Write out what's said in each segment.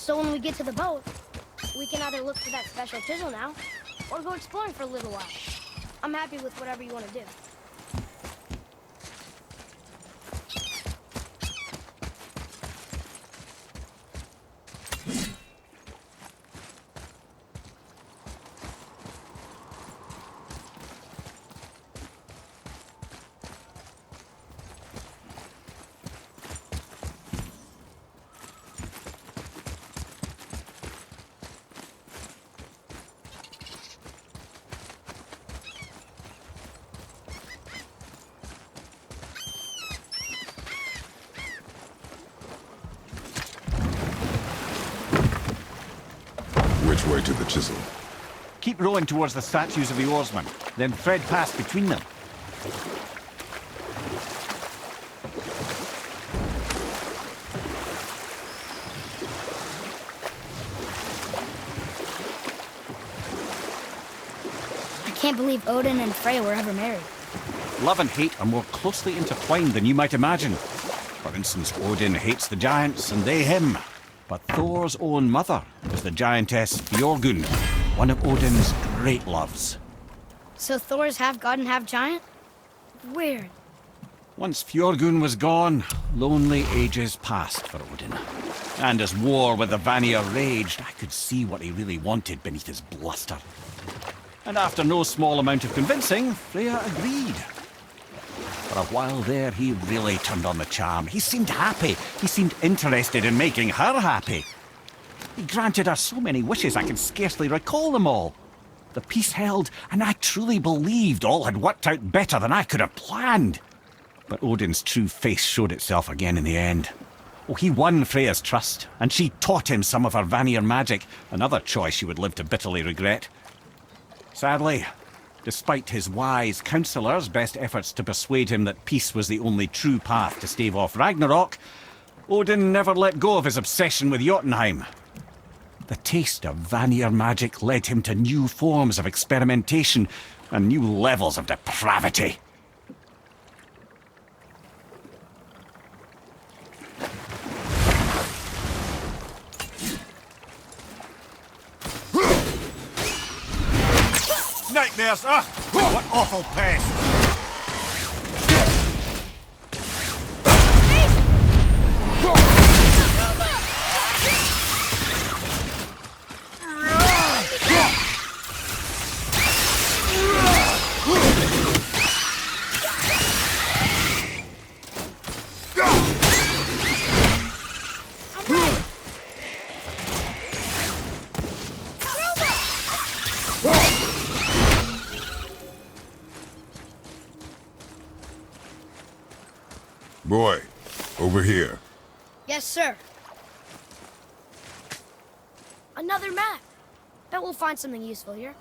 So when we get to the boat, we can either look for that special chisel now, or go exploring for a little while. I'm happy with whatever you want to do. Which way to the chisel? Keep rowing towards the statues of the oarsmen, then thread past between them. I can't believe Odin and Freya were ever married. Love and hate are more closely intertwined than you might imagine. For instance, Odin hates the giants and they him. But Thor's own mother is the giantess Fjorgyn, one of Odin's great loves. So Thor's half god and half giant? Weird. Once Fjorgyn was gone, lonely ages passed for Odin. And as war with the Vanir raged, I could see what he really wanted beneath his bluster. And after no small amount of convincing, Freya agreed. For a while there, he really turned on the charm. He seemed happy. He seemed interested in making her happy. He granted her so many wishes I can scarcely recall them all. The peace held, and I truly believed all had worked out better than I could have planned. But Odin's true face showed itself again in the end. Oh, he won Freya's trust, and she taught him some of her Vanir magic, another choice he would live to bitterly regret. Sadly, despite his wise counsellors' best efforts to persuade him that peace was the only true path to stave off Ragnarok, Odin never let go of his obsession with Jotunheim. The taste of Vanir magic led him to new forms of experimentation and new levels of depravity. Nightmares! Ah! What awful pest! Boy, over here. Yes, sir. Another map. Bet we'll find something useful here.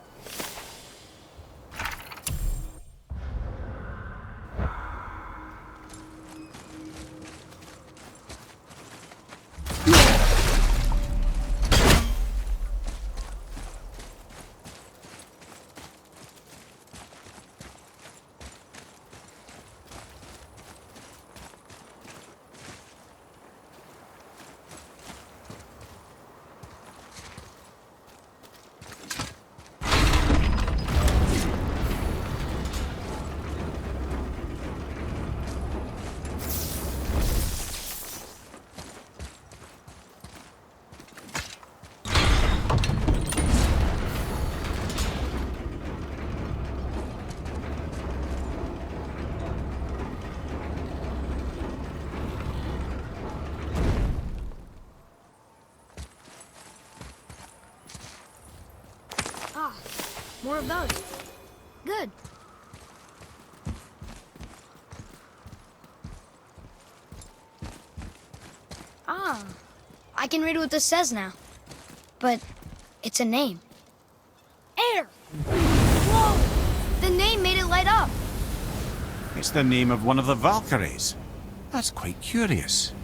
More of those. Good. Ah, I can read what this says now. But it's a name. Air! Whoa! The name made it light up. It's the name of one of the Valkyries. That's quite curious.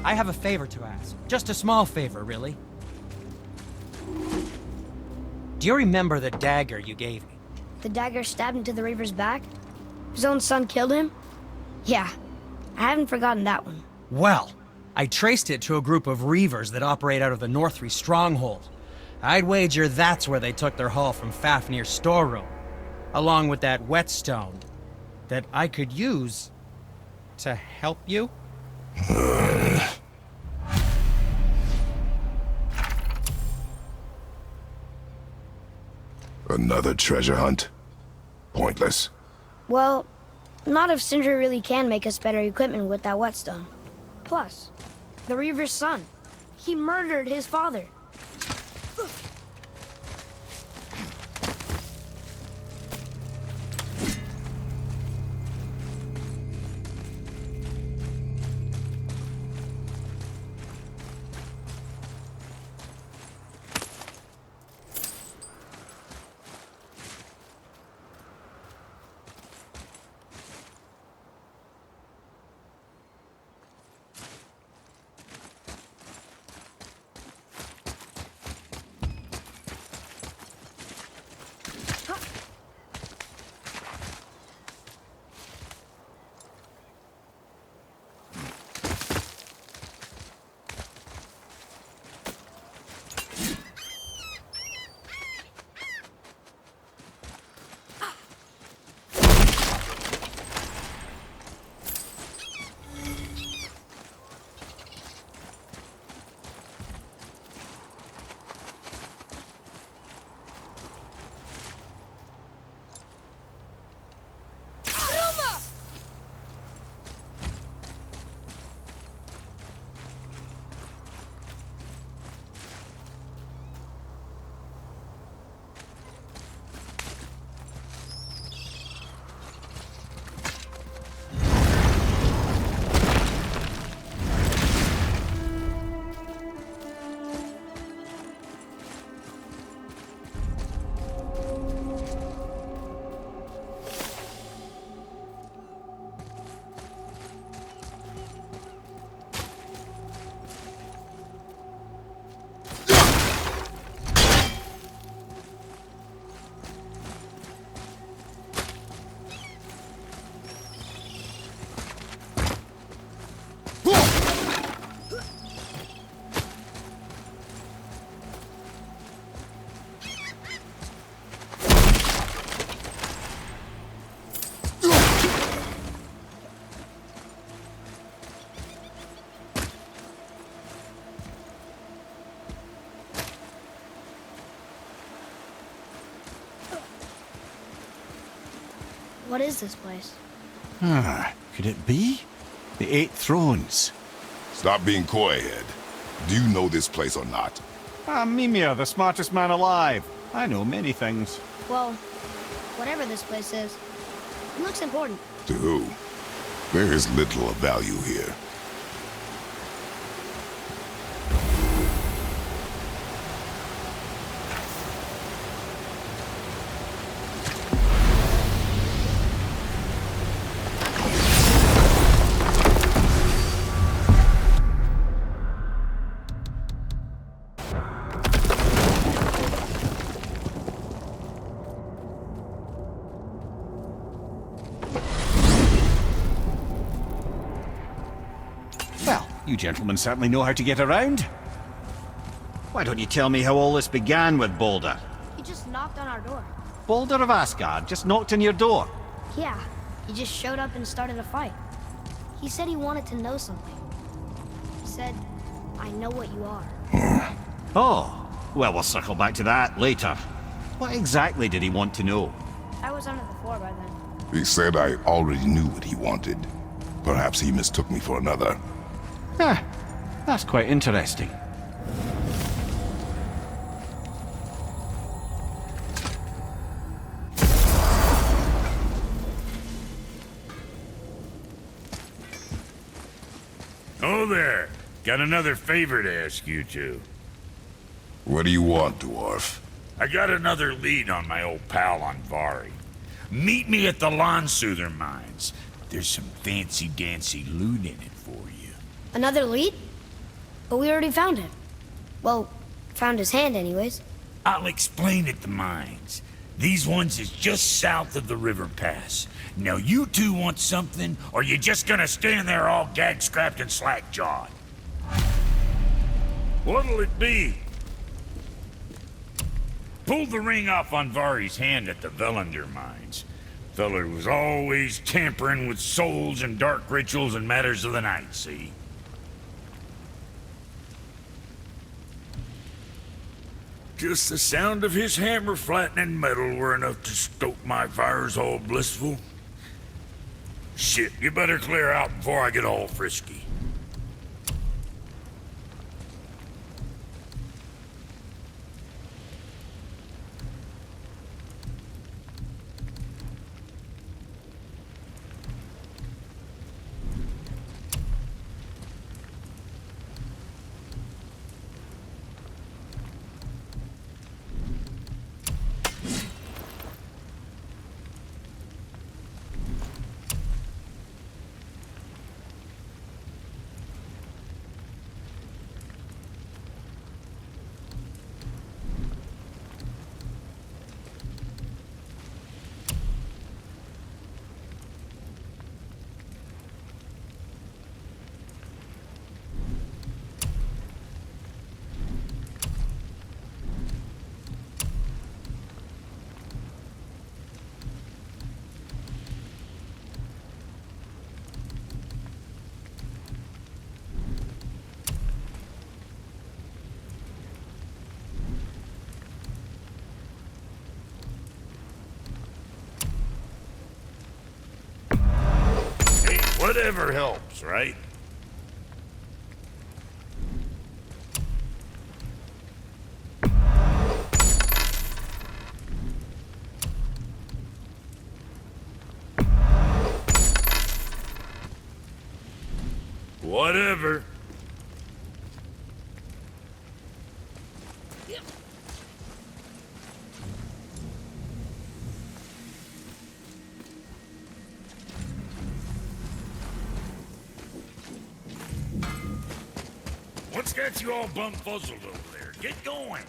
I have a favor to ask. Just a small favor, really. Do you remember the dagger you gave me? The dagger stabbed into the Reaver's back? His own son killed him? Yeah, I haven't forgotten that one. Well, I traced it to a group of Reavers that operate out of the Northree stronghold. I'd wager that's where they took their haul from Fafnir's storeroom, along with that whetstone that I could use to help you. Another treasure hunt? Pointless. Well, not if Sindri really can make us better equipment with that whetstone. Plus, the Reaver's son. He murdered his father. What is this place? Could it be? The Eight Thrones. Stop being coy, Head. Do you know this place or not? I'm Mimir, the smartest man alive. I know many things. Well, whatever this place is, it looks important. To who? There is little of value here. Well, you gentlemen certainly know how to get around. Why don't you tell me how all this began with Baldur? He just knocked on our door. Baldur of Asgard just knocked on your door. Yeah, he just showed up and started a fight. He said he wanted to know something. He said, I know what you are. Oh, well, we'll circle back to that later. What exactly did he want to know? I was under the floor by then. He said I already knew what he wanted. Perhaps he mistook me for another. That's quite interesting. Oh there! Got another favor to ask you two. What do you want, dwarf? I got another lead on my old pal on Vari. Meet me at the Lawnsoother mines. There's some fancy-dancy loot in it for you. Another lead? But we already found him. Well, found his hand anyways. I'll explain at the mines. These ones is just south of the river pass. Now you two want something, or you just gonna stand there all gag-scrapped and slack-jawed? What'll it be? Pulled the ring off on Vari's hand at the Velander mines. Feller was always tampering with souls and dark rituals and matters of the night, see? Just the sound of his hammer flattening metal were enough to stoke my fires all blissful. Shit, you better clear out before I get all frisky. Whatever helps, right? Whatever. What's got you all bum-fuzzled over there? Get going!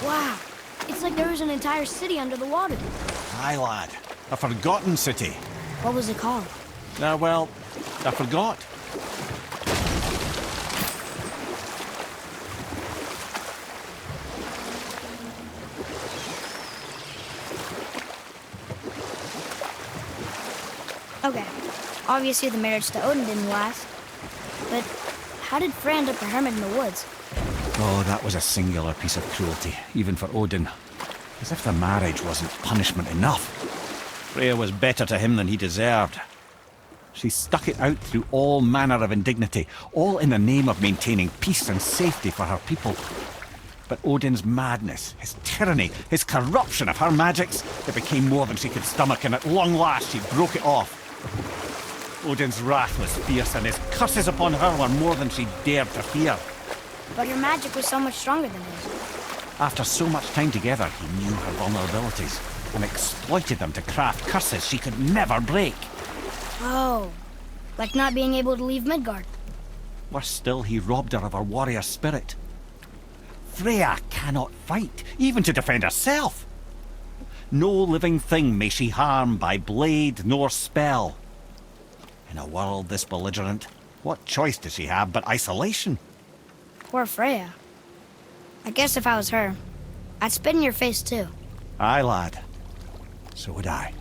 Wow. It's like there was an entire city under the water. Aye, lad. A forgotten city. What was it called? Well, I forgot. Okay. Obviously the marriage to Odin didn't last. But how did Frey end up a hermit in the woods? Oh, that was a singular piece of cruelty, even for Odin. As if the marriage wasn't punishment enough. Freya was better to him than he deserved. She stuck it out through all manner of indignity, all in the name of maintaining peace and safety for her people. But Odin's madness, his tyranny, his corruption of her magics, it became more than she could stomach, and at long last she broke it off. Odin's wrath was fierce, and his curses upon her were more than she dared to fear. But her magic was so much stronger than his. After so much time together, he knew her vulnerabilities and exploited them to craft curses she could never break. Oh. Like not being able to leave Midgard. Worse still, he robbed her of her warrior spirit. Freya cannot fight, even to defend herself. No living thing may she harm by blade nor spell. In a world this belligerent, what choice does she have but isolation? Poor Freya. I guess if I was her, I'd spit in your face too. Aye, lad. So would I.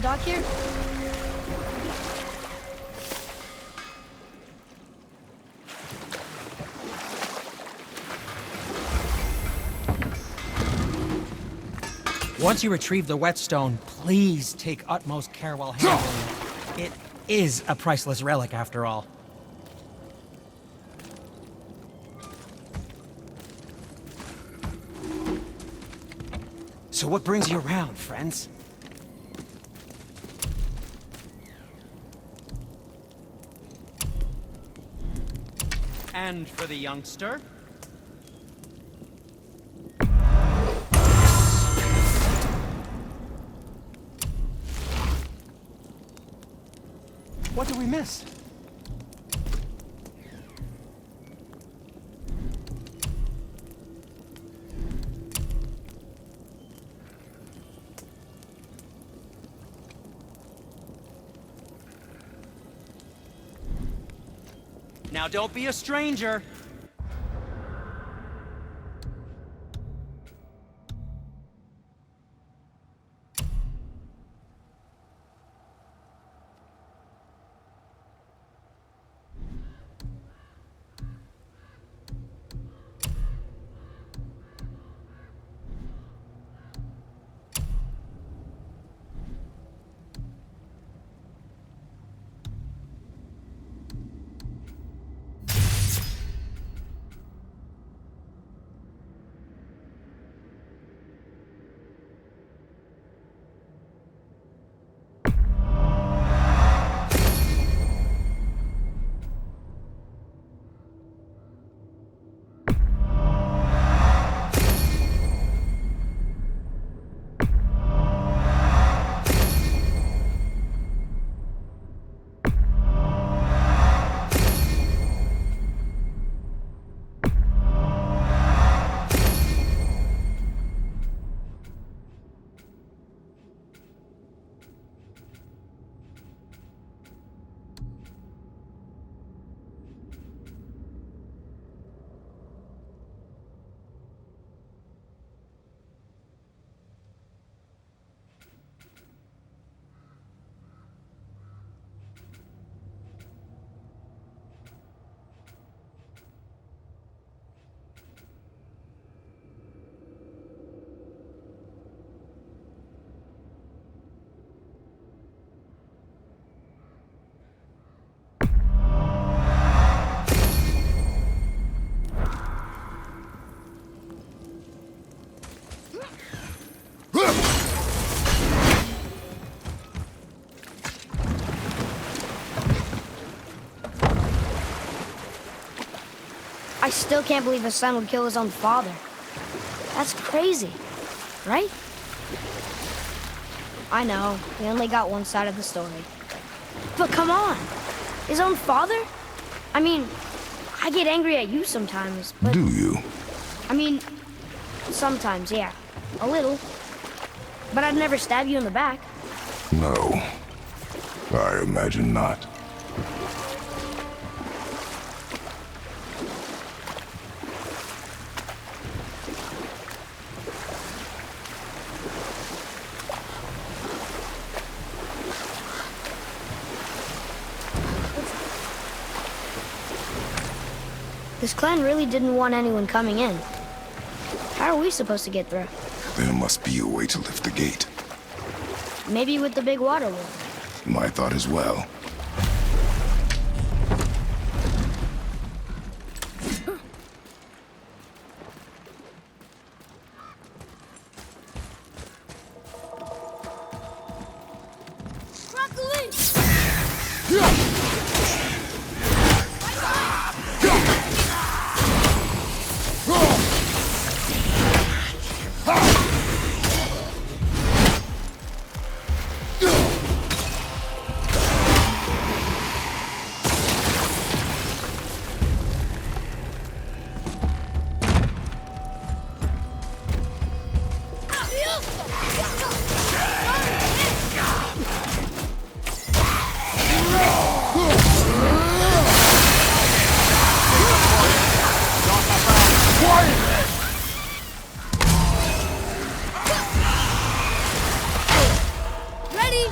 dock here? Once you retrieve the whetstone, please take utmost care while handling it. It is a priceless relic, after all. So what brings you around, friends? And for the youngster? What did we miss? Now don't be a stranger. I still can't believe his son would kill his own father. That's crazy, right? I know, we only got one side of the story. But come on, his own father? I mean, I get angry at you sometimes, but... Do you? I mean, sometimes, yeah. A little. But I'd never stab you in the back. No. I imagine not. This clan really didn't want anyone coming in. How are we supposed to get through? There must be a way to lift the gate. Maybe with the big water wheel. My thought as well. Ready?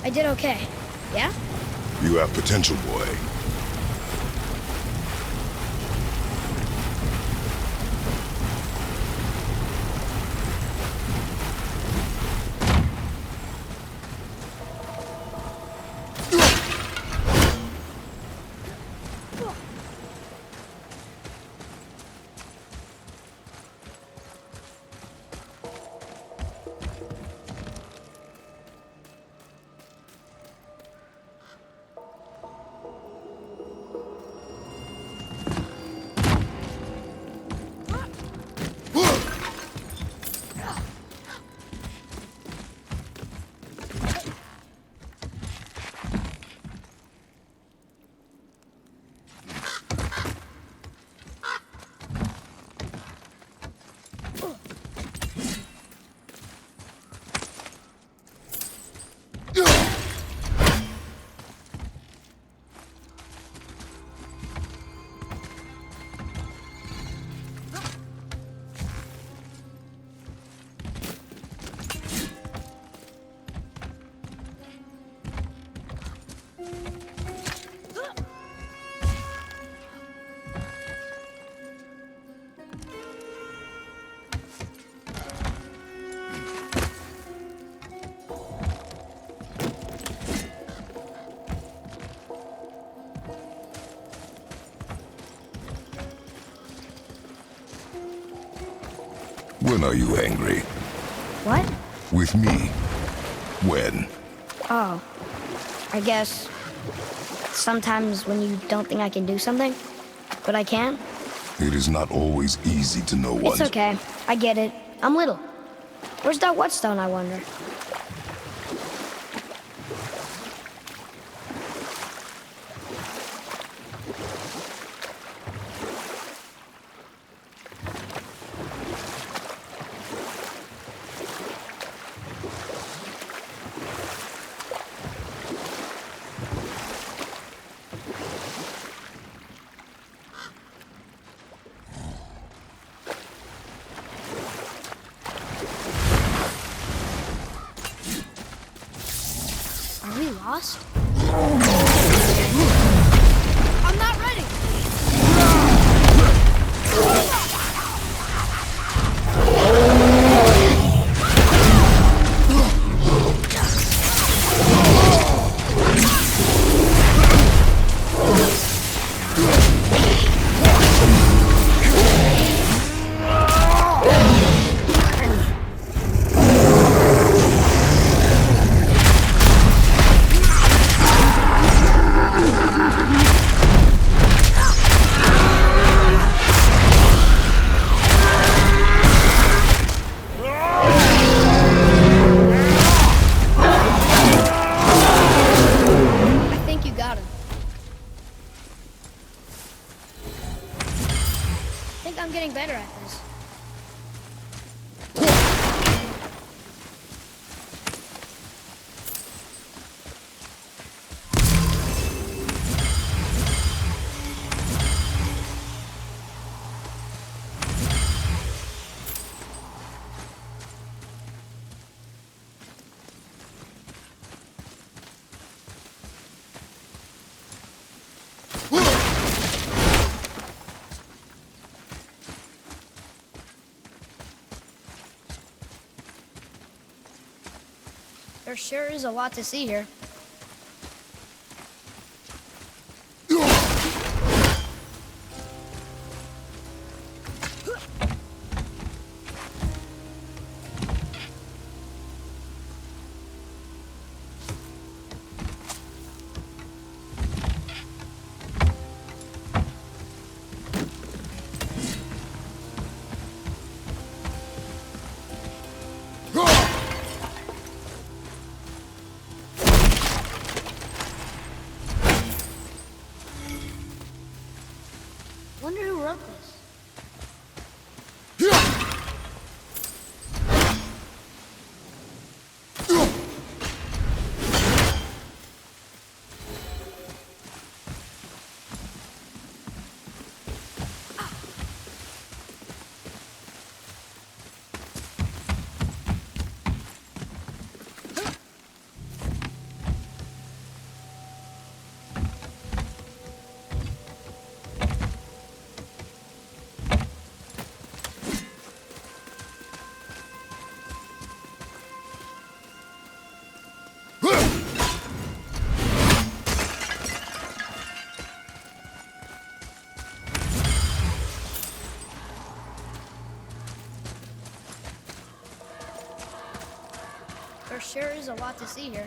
I did okay. Yeah? You have potential, boy. When are you angry? What? With me? When? Oh. I guess... sometimes when you don't think I can do something, but I can. It is not always easy to know what... It's okay. I get it. I'm little. Where's that whetstone, I wonder? Are we lost? I'm not ready! I think you got him. I think I'm getting better at this. There sure is a lot to see here. There sure is a lot to see here.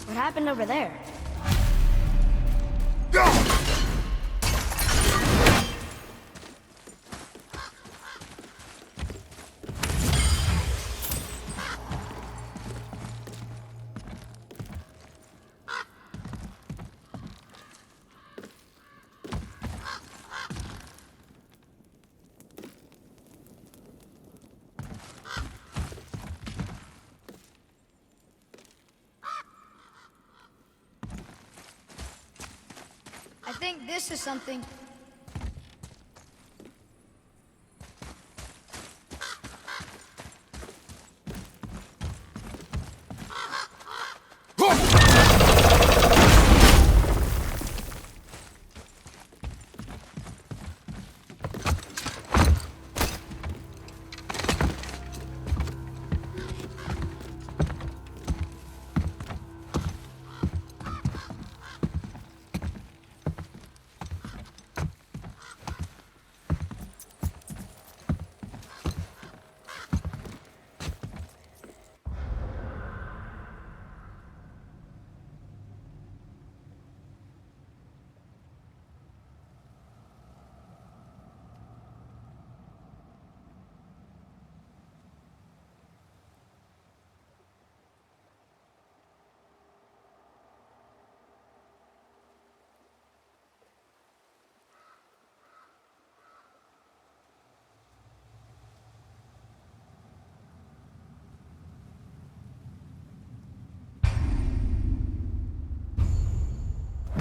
What happened over there? I think this is something.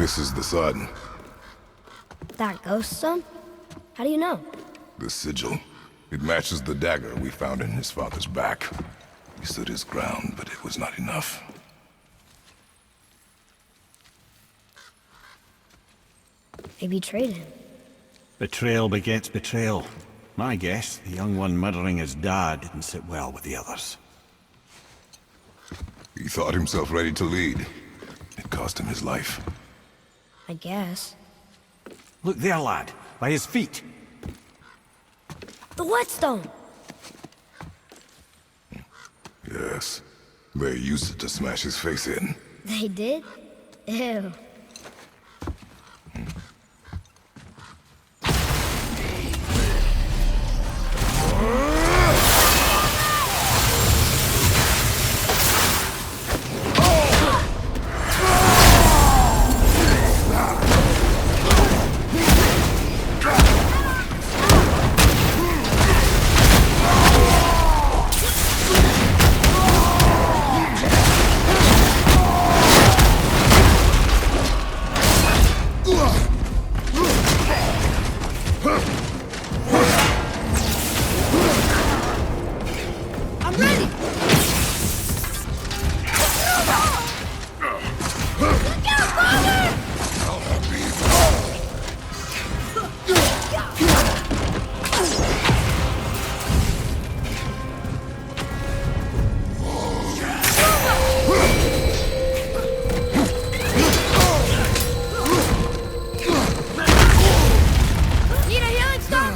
This is the sun. That ghost son? How do you know? The sigil. It matches the dagger we found in his father's back. He stood his ground, but it was not enough. They betrayed him. Betrayal begets betrayal. My guess, the young one murdering his dad didn't sit well with the others. He thought himself ready to lead. It cost him his life. I guess. Look there, lad. By his feet. The whetstone! Yes. They used it to smash his face in. They did? Ew. Need a healing stone?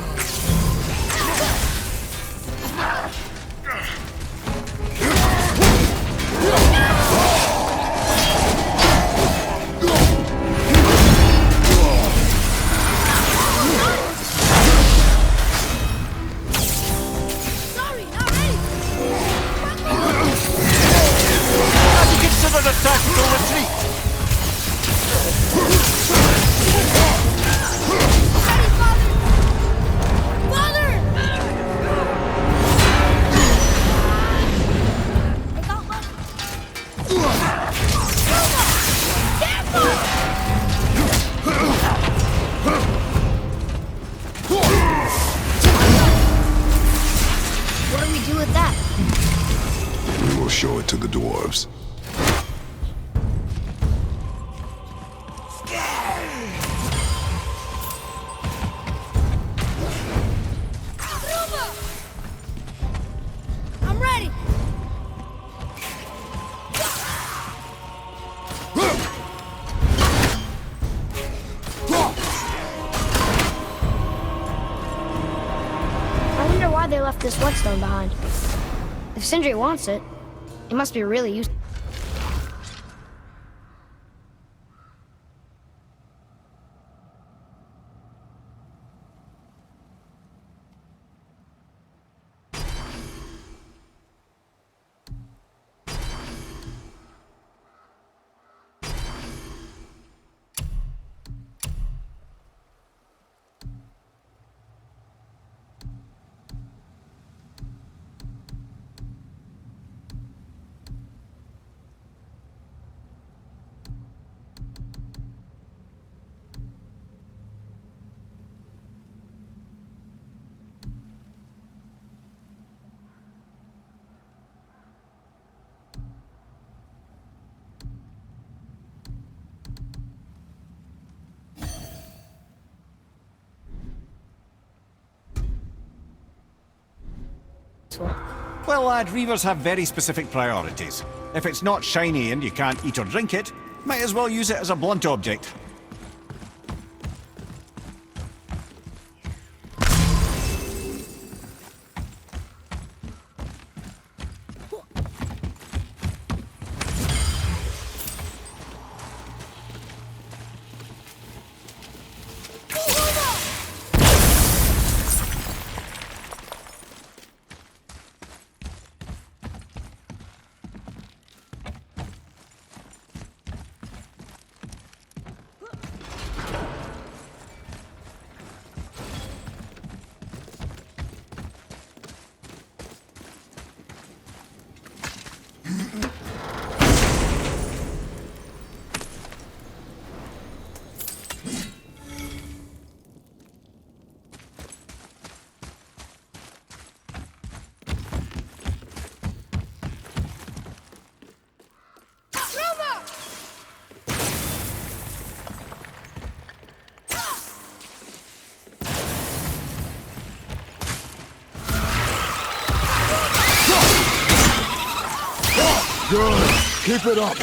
Sorry, not ready. Have you considered a tactical retreat? Ready, father! Father! They got What do we do with that? We will show it to the dwarves. I'm ready! I wonder why they left this whetstone behind. If Sindri wants it, it must be really useful. Well, lad, reavers have very specific priorities. If it's not shiny and you can't eat or drink it, might as well use it as a blunt object. Good. Keep it up.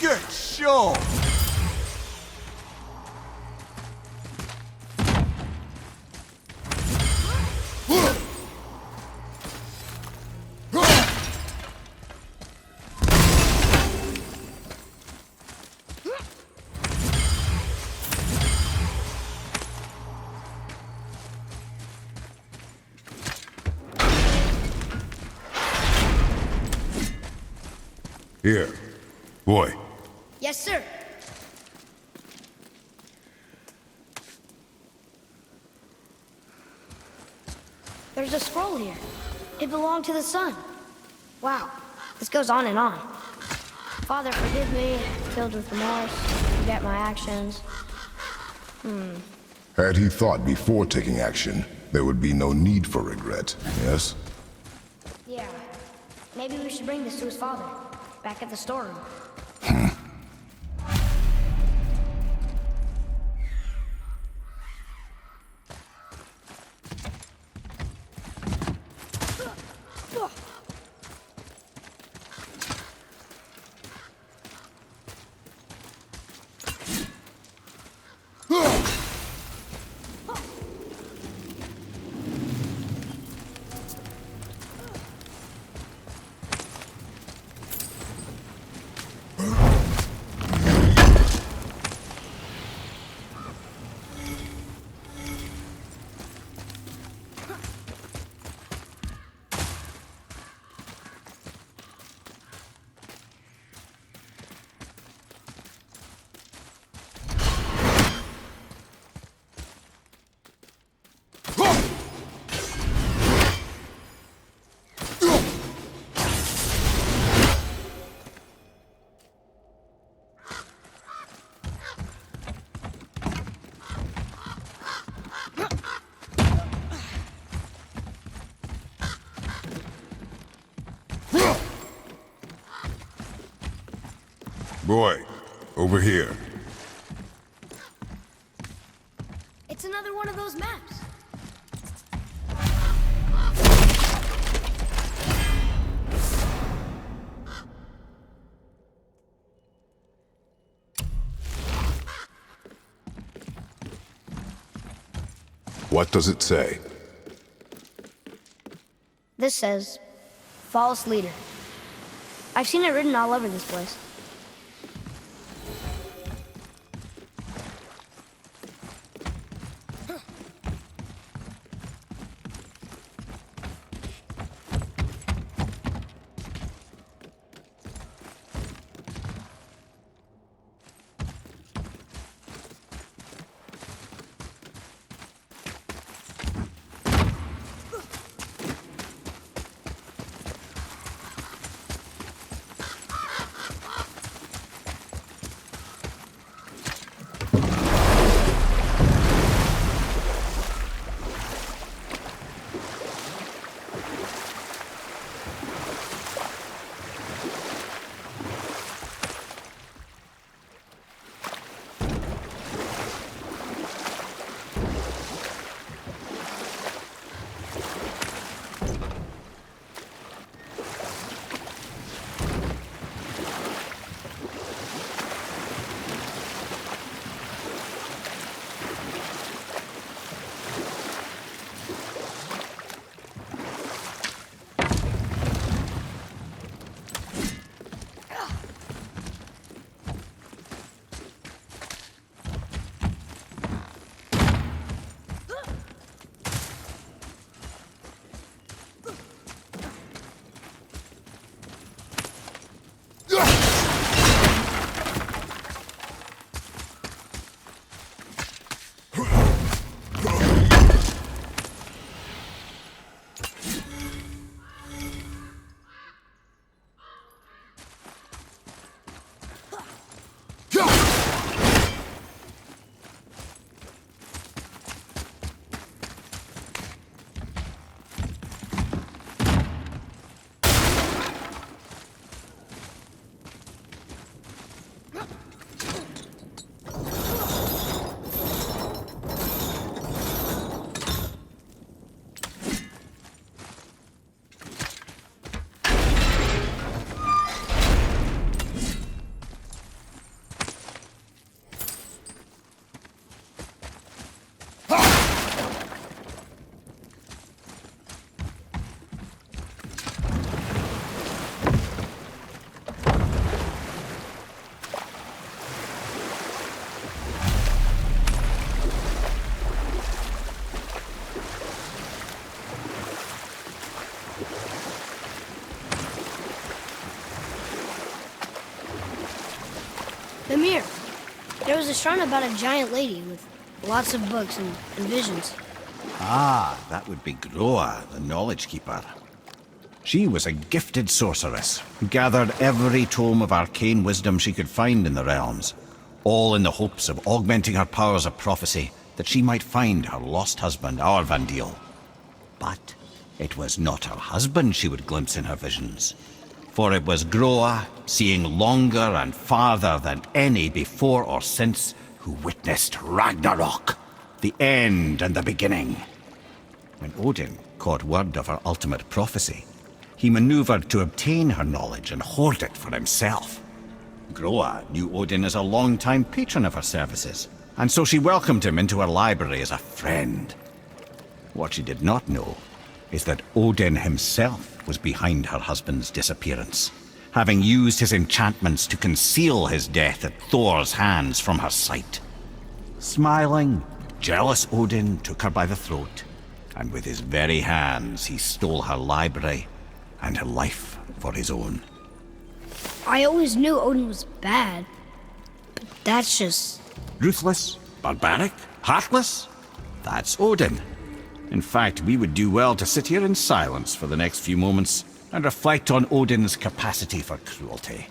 Good show! Here. Boy. Yes, sir. There's a scroll here. It belonged to the sun. Wow, this goes on and on. Father, forgive me, filled with remorse, forget my actions. Had he thought before taking action, there would be no need for regret, yes? Yeah, maybe we should bring this to his father, back at the storeroom. Boy, over here. It's another one of those maps. What does it say? This says, false leader. I've seen it written all over this place. There was a shrine about a giant lady with lots of books and visions. Ah, that would be Groa, the Knowledge Keeper. She was a gifted sorceress who gathered every tome of arcane wisdom she could find in the realms, all in the hopes of augmenting her powers of prophecy that she might find her lost husband, Aurvandil. But it was not her husband she would glimpse in her visions, for it was Groa, seeing longer and farther than any before or since, who witnessed Ragnarok, the end and the beginning. When Odin caught word of her ultimate prophecy, he maneuvered to obtain her knowledge and hoard it for himself. Groa knew Odin as a long-time patron of her services, and so she welcomed him into her library as a friend. What she did not know is that Odin himself was behind her husband's disappearance, having used his enchantments to conceal his death at Thor's hands from her sight. Smiling, jealous Odin took her by the throat, and with his very hands he stole her library and her life for his own. I always knew Odin was bad, but that's just... Ruthless, barbaric, heartless? That's Odin. In fact, we would do well to sit here in silence for the next few moments and reflect on Odin's capacity for cruelty.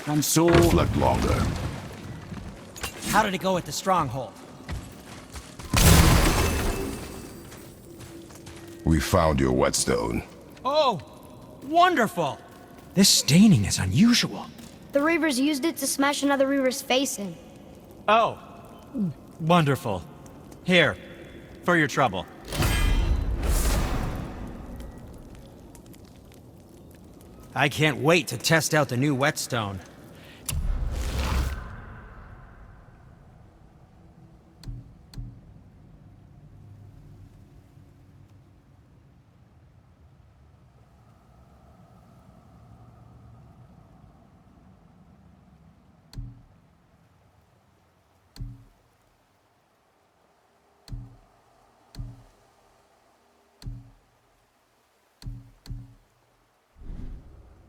And so... Reflect longer. How did it go at the stronghold? We found your whetstone. Oh, wonderful! This staining is unusual. The Reavers used it to smash another Reaver's face in. Oh, wonderful. Here, for your trouble. I can't wait to test out the new whetstone.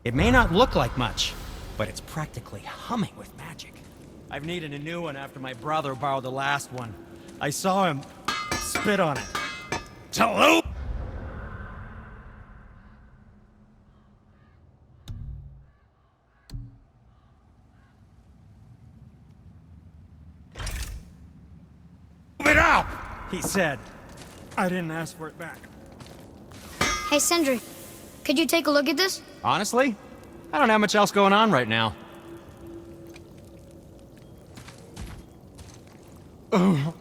It may not look like much, but it's practically humming with magic. I've needed a new one after my brother borrowed the last one. I saw him spit on it. Hello? Move it out! He said. I didn't ask for it back. Hey, Sindri, could you take a look at this? Honestly, I don't have much else going on right now. Oh,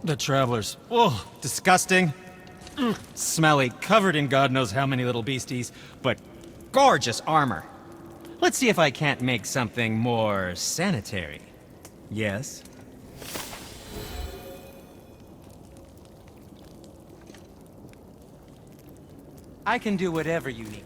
the travelers. Oh, disgusting. Smelly, covered in God knows how many little beasties, but gorgeous armor. Let's see if I can't make something more sanitary. Yes? I can do whatever you need.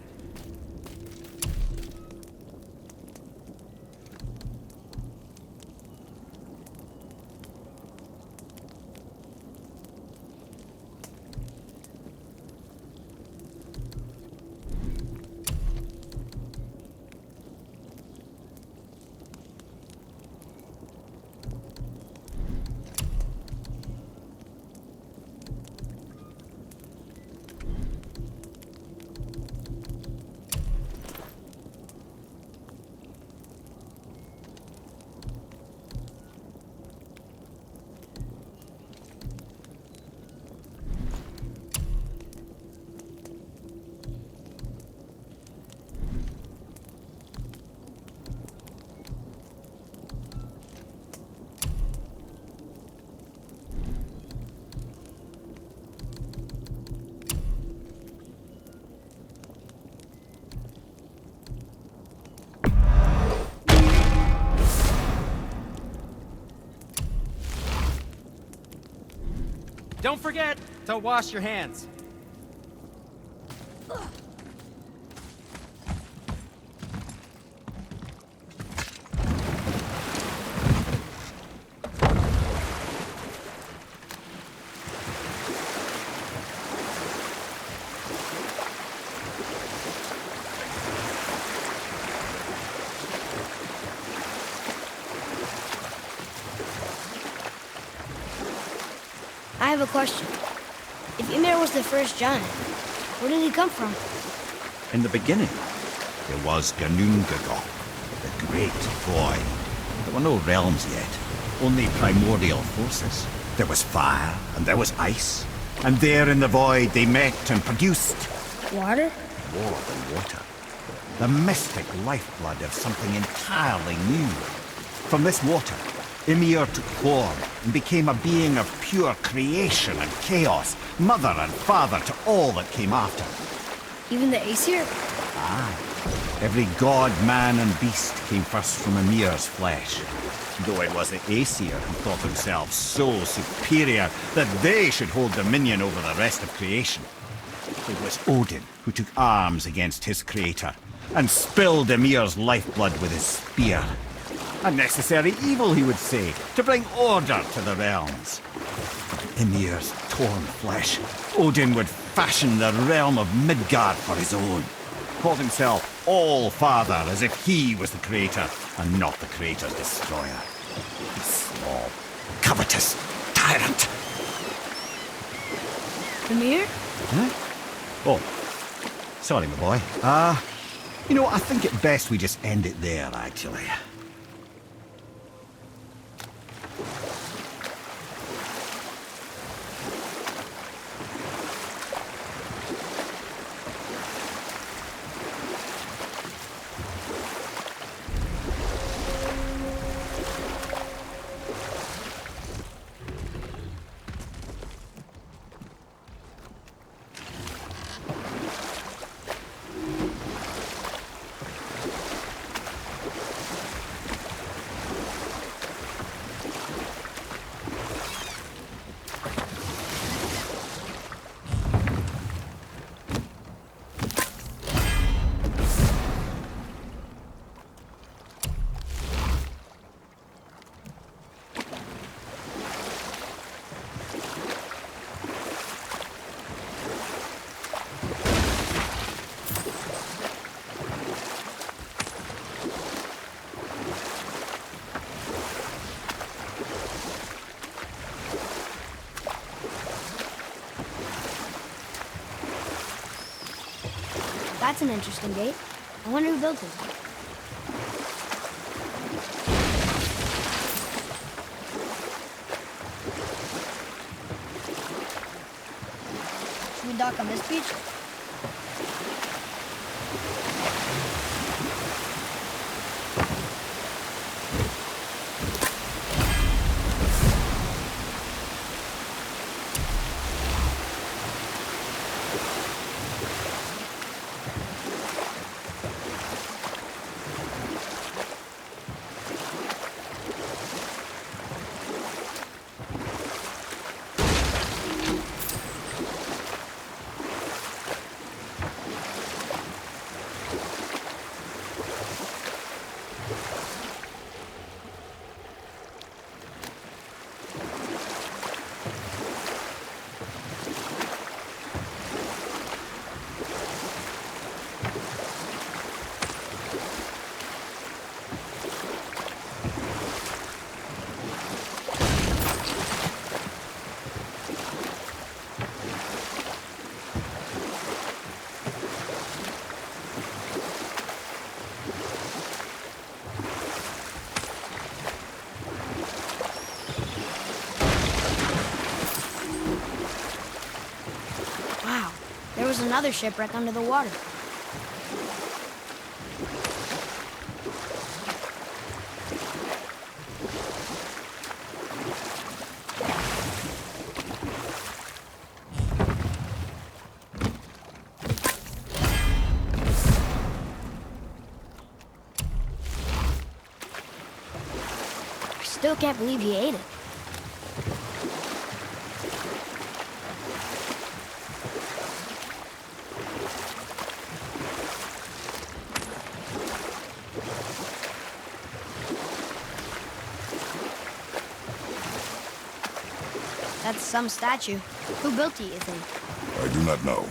Don't forget to wash your hands. I have a question. If Ymir was the first giant, where did he come from? In the beginning, there was Ginnungagap, the Great Void. There were no realms yet, only primordial forces. There was fire, and there was ice. And there in the void they met and produced Water? more than water. The mystic lifeblood of something entirely new. From this water, Ymir took form and became a being of pure creation and chaos, mother and father to all that came after. Even the Aesir? Aye. Every god, man, and beast came first from Ymir's flesh. Though it was the Aesir who thought themselves so superior that they should hold dominion over the rest of creation. It was Odin who took arms against his creator and spilled Ymir's lifeblood with his spear. A necessary evil, he would say, to bring order to the realms. From Ymir's torn flesh, Odin would fashion the realm of Midgard for his own. Called himself All-Father as if he was the creator and not the creator's destroyer. A small, covetous tyrant. Ymir? Huh? Oh, sorry, my boy. You know, I think it best we just end it there, actually. That's an interesting gate. I wonder who built it. Should we dock on this beach? Wow, there was another shipwreck under the water. I still can't believe he ate it. That's some statue. Who built it, you think? I do not know.